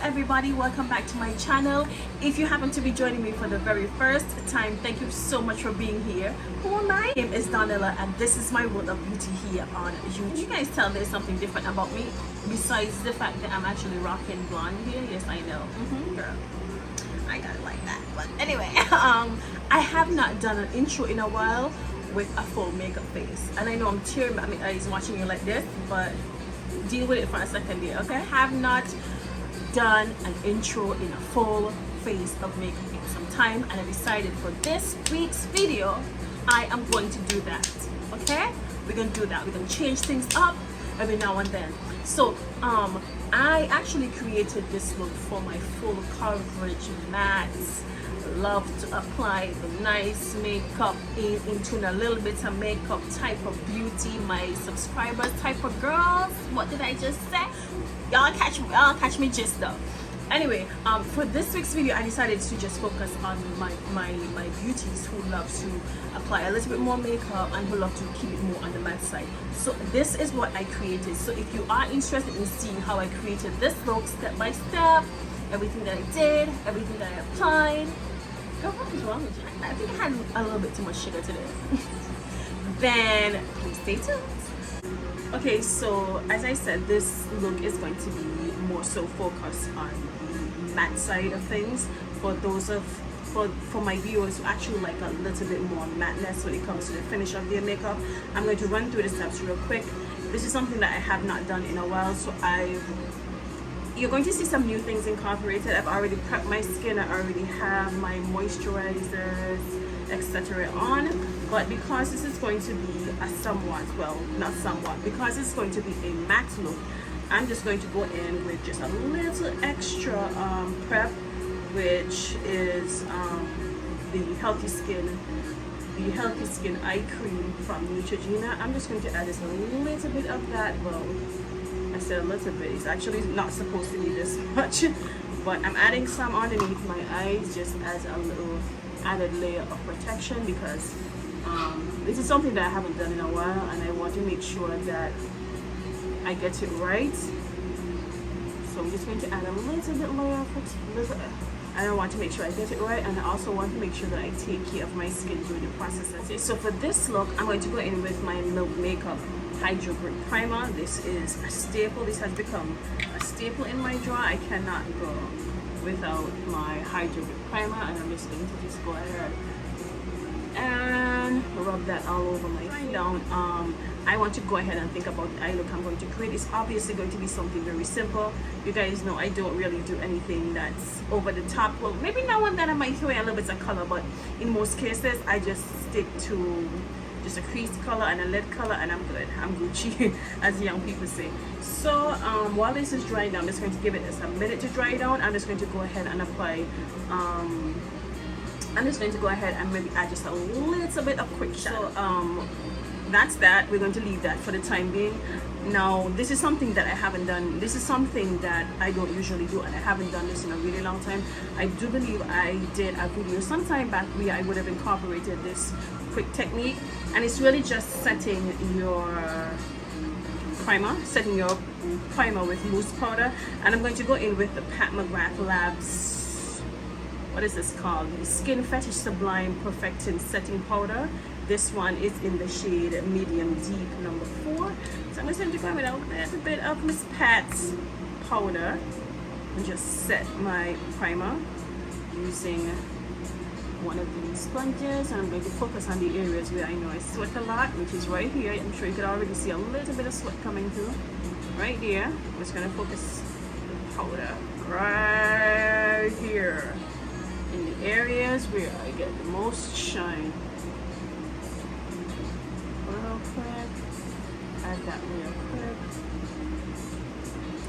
everybody, welcome back to my channel. If you happen to be joining me for the very first time, thank you so much for being here. Who am I? My name is Donella and this is my world of beauty here on YouTube. You guys tell there's something different about me besides the fact that I'm actually rocking blonde here. Yes, I know. Girl, I don't like that, but anyway, I have not done an intro in a while with a full makeup face, and I know I'm tearing my eyes watching you like this, but deal with it for a second here, okay? I have not done an intro in a full face of makeup in some time, and I decided for this week's video I am going to do that. Okay, we're gonna do that. We're gonna change things up every now and then. So I actually created this look for my full coverage mattes. Love to apply the nice makeup into a little bit of makeup type of beauty, my subscribers type of girls. What did I just say? Y'all catch me gist though. Anyway, for this week's video I decided to just focus on my beauties who love to apply a little bit more makeup and who love to keep it more on the matte side. So this is what I created. So if you are interested in seeing how I created this look step by step, everything that I did, everything that I applied. Girl, what is wrong with you? I think I had a little bit too much sugar today. Then please stay tuned. Okay, so as I said, this look is going to be more so focused on the matte side of things. For those for my viewers who actually like a little bit more matteness when it comes to the finish of their makeup, I'm going to run through the steps real quick. This is something that I have not done in a while, so you're going to see some new things incorporated. I've already prepped my skin. I already have my moisturizers, etc. on. But because this is going to be a because it's going to be a matte look, I'm just going to go in with just a little extra prep, which is the Healthy Skin Eye Cream from Neutrogena. I'm just going to add just a little bit of that. Well, I said a little bit. It's actually not supposed to be this much, but I'm adding some underneath my eyes just as a little added layer of protection, because this is something that I haven't done in a while and I want to make sure that I get it right. So I'm just going to add a little bit layer of protection. I want to make sure I get it right, and I also want to make sure that I take care of my skin during the process. So for this look, I'm going to go in with my Milk Makeup Hydro Grip Primer. This is a staple. This has become a staple in my drawer. I cannot go without my Hydro Grip Primer, and I'm just going to just go ahead and rub that all over my down. I want to go ahead and think about the eye look I'm going to create. It's obviously going to be something very simple. You guys know I don't really do anything that's over the top. Well, maybe now and then I might throw in a little bit of color, but in most cases I just stick to just a crease color and a lid color, and I'm good. I'm Gucci, as young people say. So while this is drying down, I'm just going to give it just a minute to dry down. I'm just going to go ahead and apply I'm just going to go ahead and maybe add just a little bit of quick shot. So that's that. We're going to leave that for the time being. Now, this is something that I haven't done. This is something that I don't usually do, and I haven't done this in a really long time. I do believe I did a video sometime back where I would have incorporated this quick technique, and it's really just setting your primer with loose powder. And I'm going to go in with the McGrath Labs, what is this called? The Skin Fetish Sublime Perfecting Setting Powder. This one is in the shade Medium Deep number 4. So I'm just going to go with a little bit of Miss Pat's powder and just set my primer using one of these sponges. And I'm going to focus on the areas where I know I sweat a lot, which is right here. I'm sure you could already see a little bit of sweat coming through right there. I'm just going to focus the powder right here in the areas where I get the most shine. Real quick, add that real quick,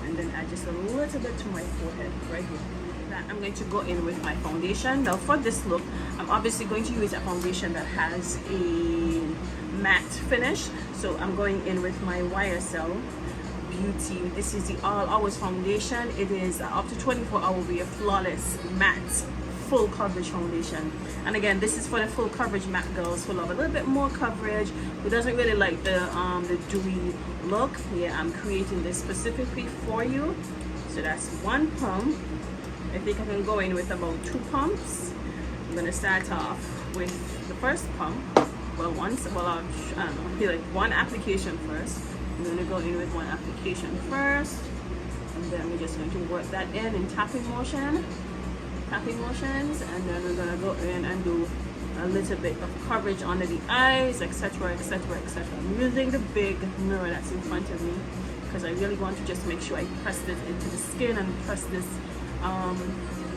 and then add just a little bit to my forehead right here. That I'm going to go in with my foundation. Now for this look, I'm obviously going to use a foundation that has a matte finish. So I'm going in with my YSL Beauty. This is the All Hours foundation. It is up to 24-hour wear flawless matte full coverage foundation. And again, this is for the full coverage matte girls who love a little bit more coverage, who doesn't really like the dewy look. Yeah, I'm creating this specifically for you. So that's 1 pump. I think I can go in with about 2 pumps. I'm gonna start off with the first pump. Well, I don't know, like 1 application first. I'm gonna go in with 1 application first, and then we're just going to work that in tapping motions, and then we're gonna go in and do a little bit of coverage under the eyes, etc., etc., etc. I'm using the big mirror that's in front of me because I really want to just make sure I press this into the skin and press this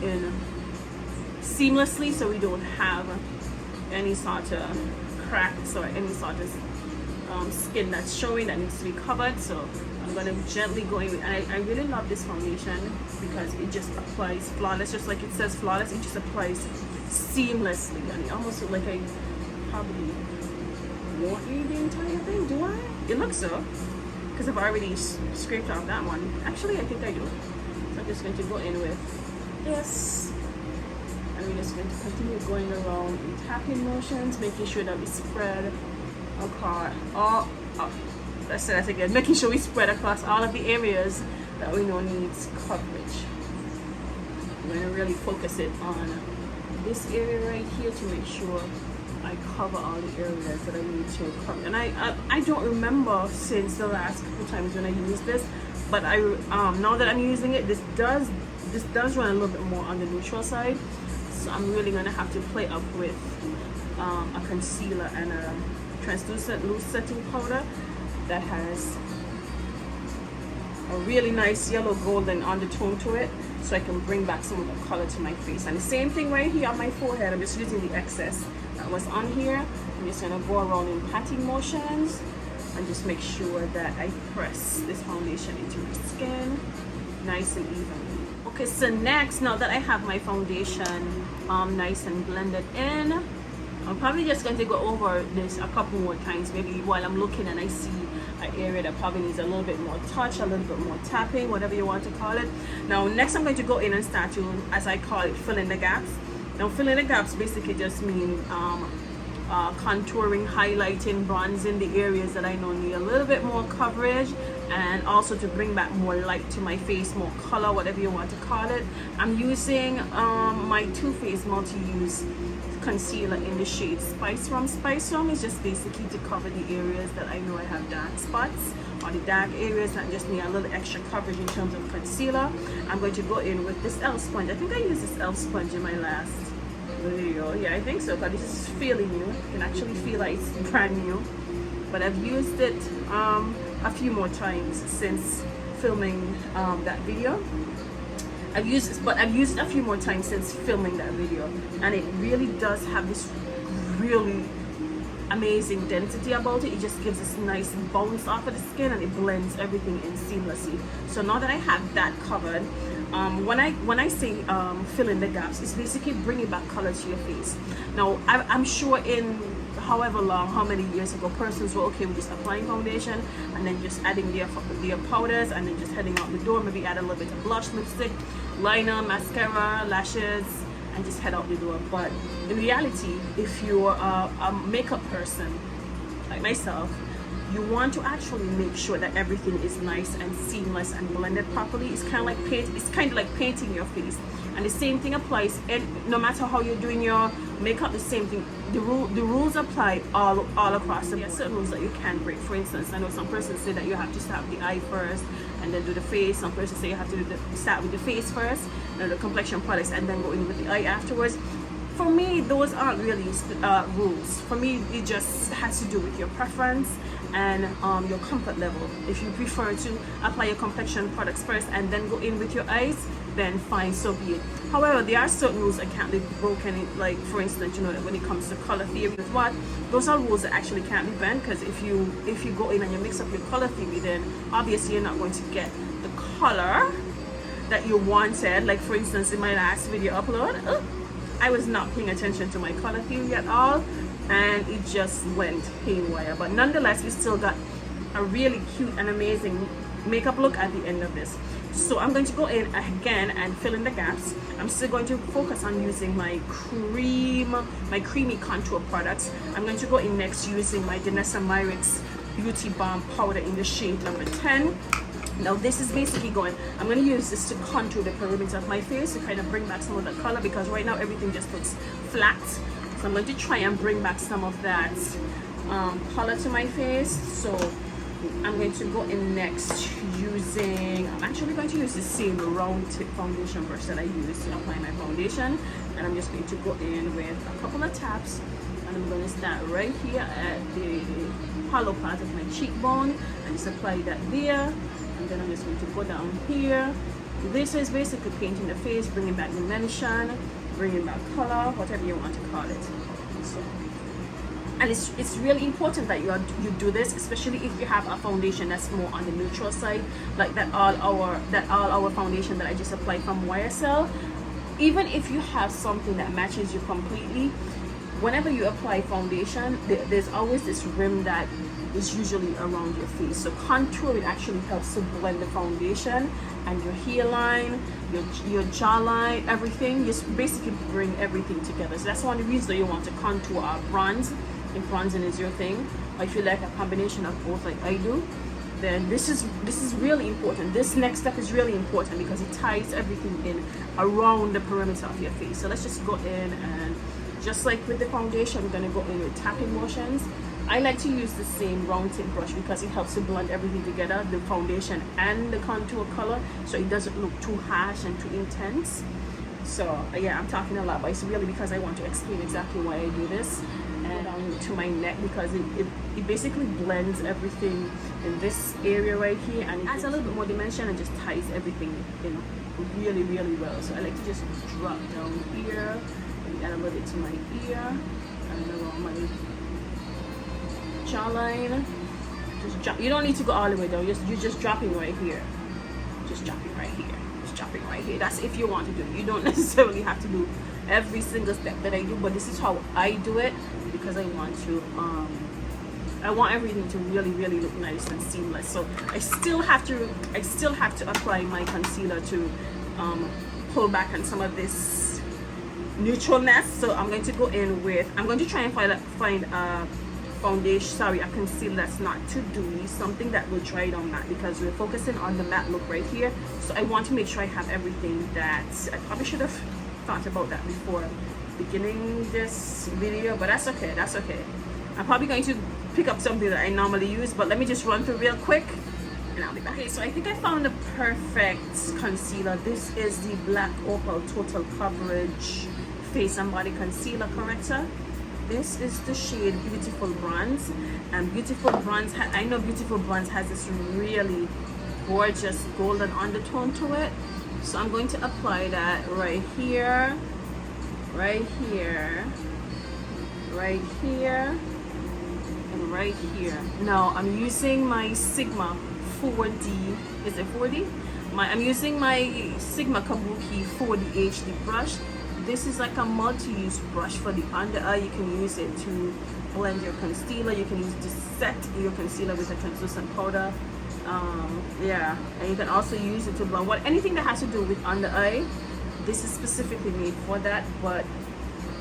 in seamlessly, so we don't have any sort of cracks or any sort of skin that's showing that needs to be covered. So I'm going to gently go in with, and I really love this foundation because it just applies flawless, just like it says flawless. It just applies seamlessly, and it almost looks like I probably won't need the entire thing, do I? It looks so, because I've already scraped off that one. Actually, I think I do. So I'm just going to go in with this, and we're just going to continue going around in tapping motions, making sure that we spread across all, let's say that again, making sure we spread across all of the areas that we know needs coverage. I'm going to really focus it on this area right here to make sure I cover all the areas that I need to cover. And I don't remember since the last couple times when I used this, but I now that I'm using it, this does run a little bit more on the neutral side. So I'm really going to have to play up with a concealer and a translucent loose setting powder that has a really nice yellow golden undertone to it, so I can bring back some of the color to my face. And the same thing right here on my forehead, I'm just using the excess that was on here. I'm just going to go around in patting motions and just make sure that I press this foundation into my skin nice and evenly. Okay, so next, now that I have my foundation nice and blended in, I'm probably just going to go over this a couple more times, maybe while I'm looking and I see an area that probably needs a little bit more touch, a little bit more tapping, whatever you want to call it. Now next I'm going to go in and start to, as I call it, fill in the gaps. Now filling the gaps basically just mean contouring, highlighting, bronzing the areas that I know need a little bit more coverage, and also to bring back more light to my face, more color, whatever you want to call it. I'm using my Toofaced multi-use concealer in the shade Spice Rum. Spice Rum is just basically to cover the areas that I know I have dark spots, or the dark areas that just need a little extra coverage in terms of concealer. I'm going to go in with this e.l.f. sponge. I think I used this e.l.f. sponge in my last video. Yeah, I think so, because this is fairly new. You can actually feel like it's brand new. But I've used it a few more times since filming that video. I've used it a few more times since filming that video, and it really does have this really amazing density about it. It just gives this nice bounce off of the skin, and it blends everything in seamlessly. So now that I have that covered, when I say fill in the gaps, it's basically bringing back color to your face. Now I'm sure in however long, how many years ago, persons were okay with just applying foundation and then just adding their powders and then just heading out the door, maybe add a little bit of blush, lipstick, liner, mascara, lashes, and just head out the door. But in reality, if you're a makeup person like myself, you want to actually make sure that everything is nice and seamless and blended properly. It's kind of like painting your face. And the same thing applies, and no matter how you're doing your makeup, the same thing. The rules apply all across the board. There are certain rules that you can't break. For instance, I know some persons say that you have to start with the eye first and then do the face. Some persons say you have to start with the face first, then the complexion products, and then go in with the eye afterwards. For me, those aren't really rules. For me, it just has to do with your preference and your comfort level. If you prefer to apply your complexion products first and then go in with your eyes, then fine, so be it. However, there are certain rules that can't be broken, like for instance, you know, when it comes to color theory, with what those are rules that actually can't be bent, because if you go in and you mix up your color theory, then obviously you're not going to get the color that you wanted. Like for instance, in my last video upload, I was not paying attention to my color theory at all, and it just went haywire. But nonetheless, we still got a really cute and amazing makeup look at the end of this. So I'm going to go in again and fill in the gaps. I'm still going to focus on using my creamy contour products. I'm going to go in next using my Danessa Myrick's Beauty Balm powder in the shade number 10. Now this is basically I'm going to use this to contour the perimeter of my face to kind of bring back some of the color, because right now everything just looks flat. So I'm going to try and bring back some of that color to my face. So I'm going to go in next I'm actually going to use the same round tip foundation brush that I use to apply my foundation, and I'm just going to go in with a couple of taps, and I'm going to start right here at the hollow part of my cheekbone and just apply that there, and then I'm just going to go down here. This is basically painting the face, bringing back dimension, bringing back color, whatever you want to call it. So, and it's really important that you do this, especially if you have a foundation that's more on the neutral side, like that all our foundation that I just applied from YSL. Even if you have something that matches you completely, whenever you apply foundation, there's always this rim that is usually around your face. So contour, it actually helps to blend the foundation and your hairline, your jawline, everything. Just basically bring everything together. So that's one of the reasons that you want to contour or bronze. If bronzing is your thing, or if you like a combination of both like I do, then this is really important. This next step is really important because it ties everything in around the perimeter of your face. So let's just go in, and just like with the foundation, we're going to go in with tapping motions. I like to use the same round tip brush because it helps to blend everything together, the foundation and the contour color, so it doesn't look too harsh and too intense. So yeah, I'm talking a lot, but it's really because I want to explain exactly why I do this. And to my neck, because it basically blends everything in this area right here, and it adds a little bit more dimension and just ties everything in really, really well. So I like to just drop down here and add a little bit to my ear and around my jawline. Just drop. You don't need to go all the way down. You're just dropping right here. Just dropping right here. Just dropping right here. That's if you want to do it. You don't necessarily have to do every single step that I do, but this is how I do it, because I want to I want everything to really, really look nice and seamless. So I still have to apply my concealer to pull back on some of this neutralness. So I'm going to go in with, I'm going to try and find a a concealer that's not too dewy, something that will dry down matte, because we're focusing on the matte look right here. So I want to make sure I have everything that I probably should have thought about that before beginning this video, but that's okay. That's okay. I'm probably going to pick up something that I normally use, but let me just run through real quick and I'll be back. Okay, so I think I found the perfect concealer. This is the Black Opal Total Coverage Face and Body Concealer Corrector. This is the shade Beautiful Bronze, and Beautiful Bronze, I know Beautiful Bronze has this really gorgeous golden undertone to it. So I'm going to apply that right here, right here, right here, and right here. Now I'm using my Sigma 4D, is it 4D? I'm using my Sigma Kabuki 4D HD brush. This is like a multi-use brush for the under eye. You can use it to blend your concealer. You can use it to set your concealer with a translucent powder. Yeah, and you can also use it to blend anything that has to do with under eye. This is specifically made for that, but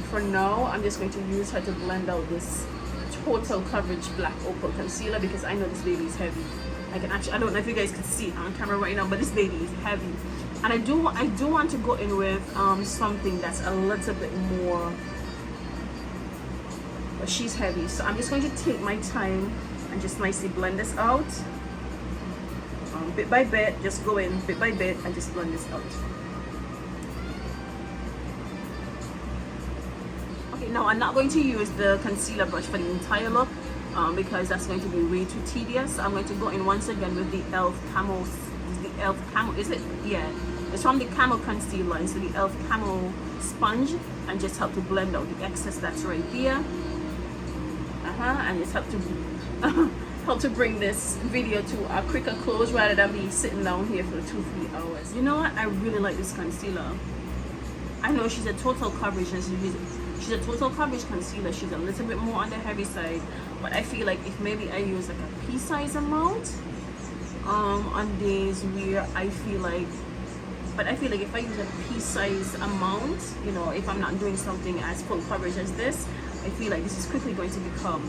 for now I'm just going to use her to blend out this Total Coverage Black Opal Concealer, because I know this baby is heavy. I don't know if you guys can see it on camera right now, but this baby is heavy, and I do want to go in with something that's a little bit more, but she's heavy, so I'm just going to take my time and just nicely blend this out. Bit by bit, just go in bit by bit and just blend this out. Okay, now I'm not going to use the concealer brush for the entire look because that's going to be way too tedious. I'm going to go in once again with the e.l.f. Camo. Is it? Yeah, it's from the Camo Concealer. It's the e.l.f. Camo Sponge, and just help to blend out the excess that's right here. And just help to bring this video to a quicker close rather than me sitting down here for 2-3 hours. You know what? I really like this concealer. I know she's a total coverage, and she's a total coverage concealer. She's a little bit more on the heavy side, but I feel like if maybe I use like a pea-size amount on days where I feel like, if I use a pea-size amount, you know, if I'm not doing something as full coverage as this, I feel like this is quickly going to become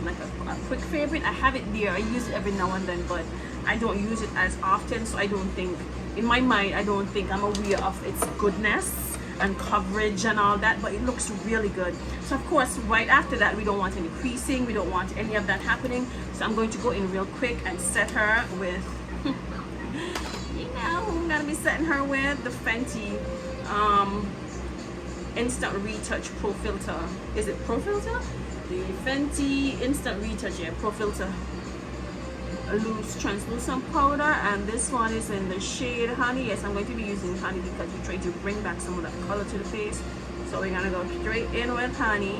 like a quick favorite. I have it there, I use it every now and then, but I don't use it as often, so I don't think, in my mind, I don't think I'm aware of its goodness and coverage and all that, but it looks really good. So of course, right after that, we don't want any creasing, we don't want any of that happening, so I'm going to go in real quick and set her with you know who I'm gonna be setting her with, the Fenty Instant Retouch Pro Filter. Is it Pro Filter? The Fenty Instant Retouch, yeah, Pro Filter loose translucent powder, and this one is in the shade Honey. Yes, I'm going to be using Honey because we try to bring back some of that color to the face. So we're gonna go straight in with Honey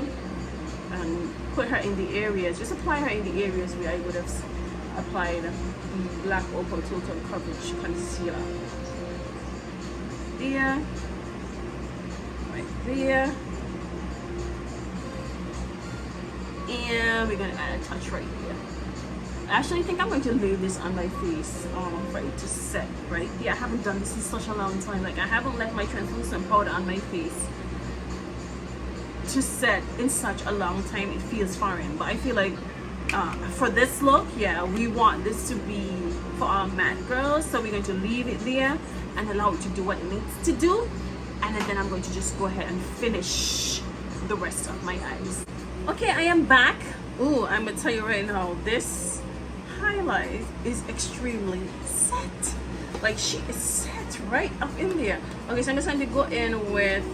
and put her in the areas, just apply her in the areas where I would have applied the black Opal Total Coverage Concealer. There, right there, and we're gonna add a touch right here. I actually think I'm going to lay this on my face for it to set, right? Yeah, I haven't done this in such a long time. Like, I haven't left my translucent powder on my face to set in such a long time. It feels foreign, but I feel like for this look, yeah, we want this to be for our matte girls, so we're going to leave it there and allow it to do what it needs to do, and then I'm going to just go ahead and finish the rest of my eyes. Okay, I am back. Ooh, I'm gonna tell you right now, this highlight is extremely set. Like, she is set right up in there. Okay, so I'm just going to go in with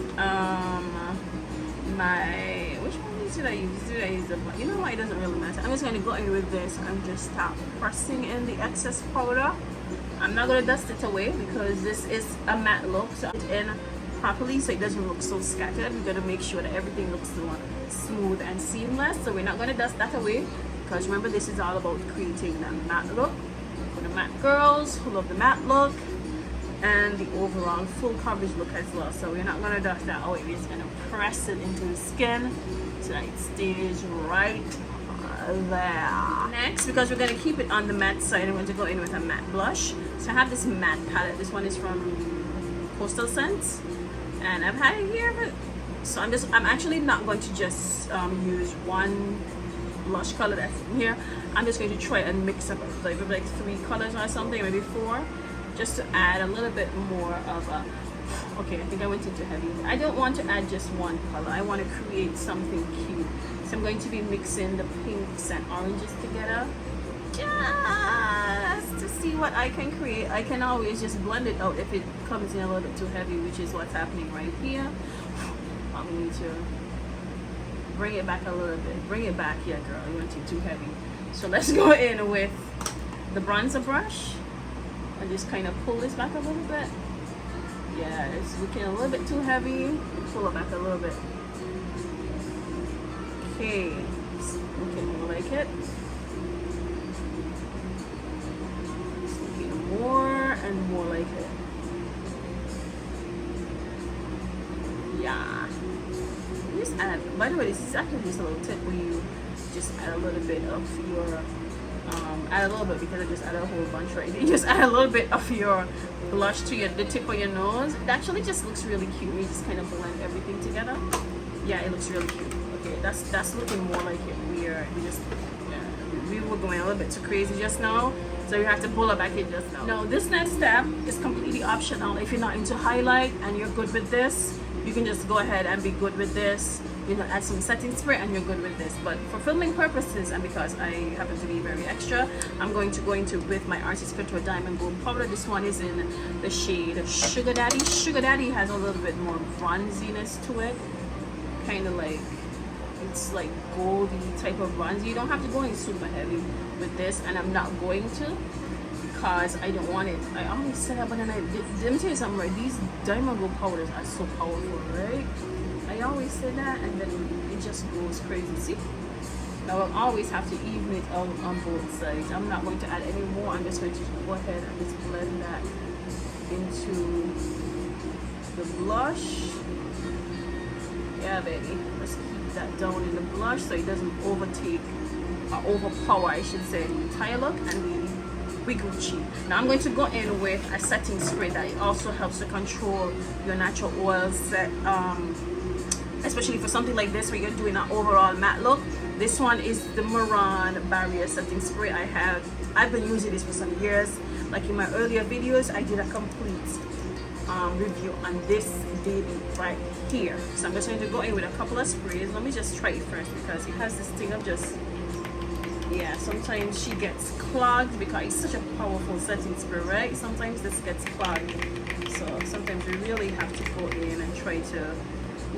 my, which one did I use? Did I use the, you know what, it doesn't really matter. I'm just going to go in with this and just start pressing in the excess powder. I'm not going to dust it away because this is a matte look, so it's in properly so it doesn't look so scattered. We're going to make sure that everything looks smooth and seamless, so we're not going to dust that away, because remember, this is all about creating that matte look for the matte girls who love the matte look and the overall full coverage look as well. So we're not going to dust that away. We're just going to press it into the skin so that it stays right there. Next, because we're going to keep it on the matte side, I'm going to go in with a matte blush. So I have this matte palette. This one is from Coastal Scents, and I've had it here, but so I'm actually not going to just use one blush color that's in here. I'm just going to try and mix up like 3 colors or something, maybe 4, just to add a little bit more of a, okay, I think I went into heavy. I don't want to add just one color. I want to create something cute. So I'm going to be mixing the pinks and oranges together just to see what I can create. I can always just blend it out if it comes in a little bit too heavy, which is what's happening right here. I'm going to bring it back a little bit. Bring it back, yeah, girl. You went too heavy. So let's go in with the bronzer brush and just kind of pull this back a little bit. Yeah, it's looking a little bit too heavy. Pull it back a little bit. Okay, it's looking more like it. It's looking more and more like it. Yeah. Just add, by the way, this is actually just a little tip where you just add a little bit of your add a little bit, because I just added a whole bunch right there. You just add a little bit of your blush to the tip of your nose. It actually just looks really cute. You just kind of blend everything together. Yeah, it looks really cute. Okay, that's looking more like it. We were going a little bit too crazy just now, so you have to pull it back in just now. Now, this next step is completely optional. If you're not into highlight and you're good with this, you can just go ahead and be good with this. You know, add some setting spray and you're good with this. But for filming purposes, and because I happen to be very extra, I'm going to go into with my Artistcouture Diamond Lip powder. This one is in the shade Sugar Daddy. Sugar Daddy has a little bit more bronziness to it, kind of like, it's like goldy type of bronze. You don't have to go in super heavy with this, and I'm not going to, because I don't want it. I always say that, but then let me tell you something, right? These Diamond Lip powders are so powerful, right? I always say that, and then it just goes crazy. See? Now I'll always have to even it out on both sides. I'm not going to add any more. I'm just going to go ahead and just blend that into the blush. Yeah, baby. Let's keep that down in the blush so it doesn't overtake or overpower, I should say, the entire look and the wiggle cheek. Now I'm going to go in with a setting spray that also helps to control your natural oil set especially for something like this where you're doing an overall matte look. This one is the Maran Barrier Setting Spray. I've been using this for some years. Like in my earlier videos, I did a complete review on this baby right here. So I'm just going to go in with a couple of sprays. Let me just try it first because it has this thing of just, yeah, sometimes she gets clogged because it's such a powerful setting spray, right? Sometimes this gets clogged. So sometimes we really have to go in and try to,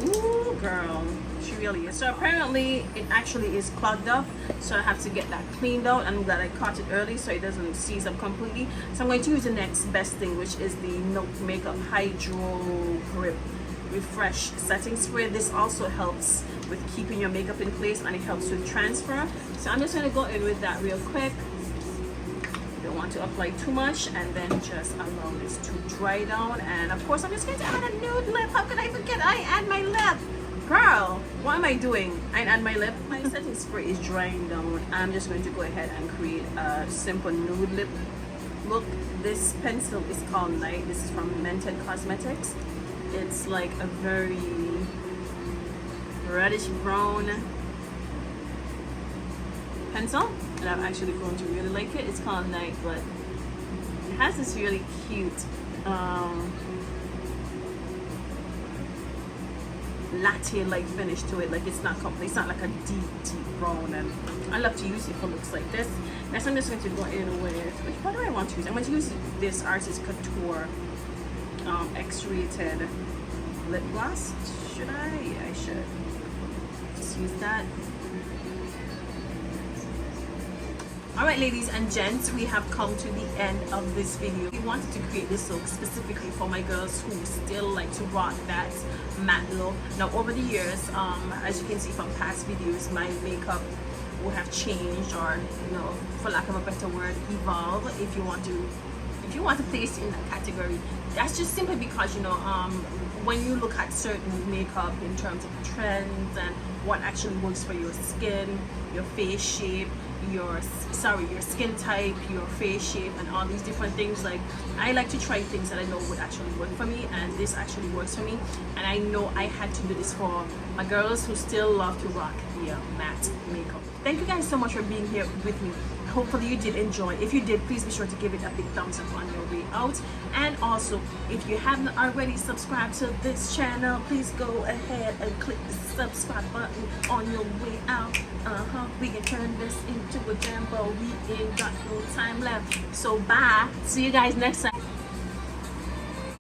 ooh girl, she really is. So apparently it actually is clogged up, so I have to get that cleaned out, and I'm glad I caught it early so it doesn't seize up completely. So I'm going to use the next best thing, which is the Note Makeup Hydro Grip Refresh Setting Spray. This also helps with keeping your makeup in place and it helps with transfer. So I'm just going to go in with that real quick. Don't want to apply too much, and then just allow this to dry down. And of course I'm just going to add a nude lip. How could I forget? I add my lip. Girl, what am I doing? I add my lip. My setting spray is drying down. I'm just going to go ahead and create a simple nude lip look. This pencil is called Night. This is from Mented Cosmetics. It's like a very reddish brown pencil, and I've actually grown to really like it. It's called Night, but it has this really cute latte like finish to it. Like it's not like a deep brown, and I love to use it for looks like this. Next I'm just going to go in with, what do I want to use? I'm going to use this Artistcouture X-rated lip gloss. Should I? Yeah, I should just use that. Alright ladies and gents, we have come to the end of this video. We wanted to create this look specifically for my girls who still like to rock that matte look. Now over the years, as you can see from past videos, my makeup will have changed, or you know, for lack of a better word, evolve, if you want to place it in that category. That's just simply because, you know, when you look at certain makeup in terms of trends and what actually works for your skin, your face shape, your skin type, your face shape, and all these different things, like I like to try things that I know would actually work for me, and this actually works for me. And I know I had to do this for my girls who still love to rock the matte makeup. Thank you guys so much for being here with me. Hopefully you did enjoy. If you did, please be sure to give it a big thumbs up on your way out. And also, if you haven't already subscribed to this channel, please go ahead and click the subscribe button on your way out. We can turn this into a jumbo. We ain't got no time left. So bye. See you guys next time.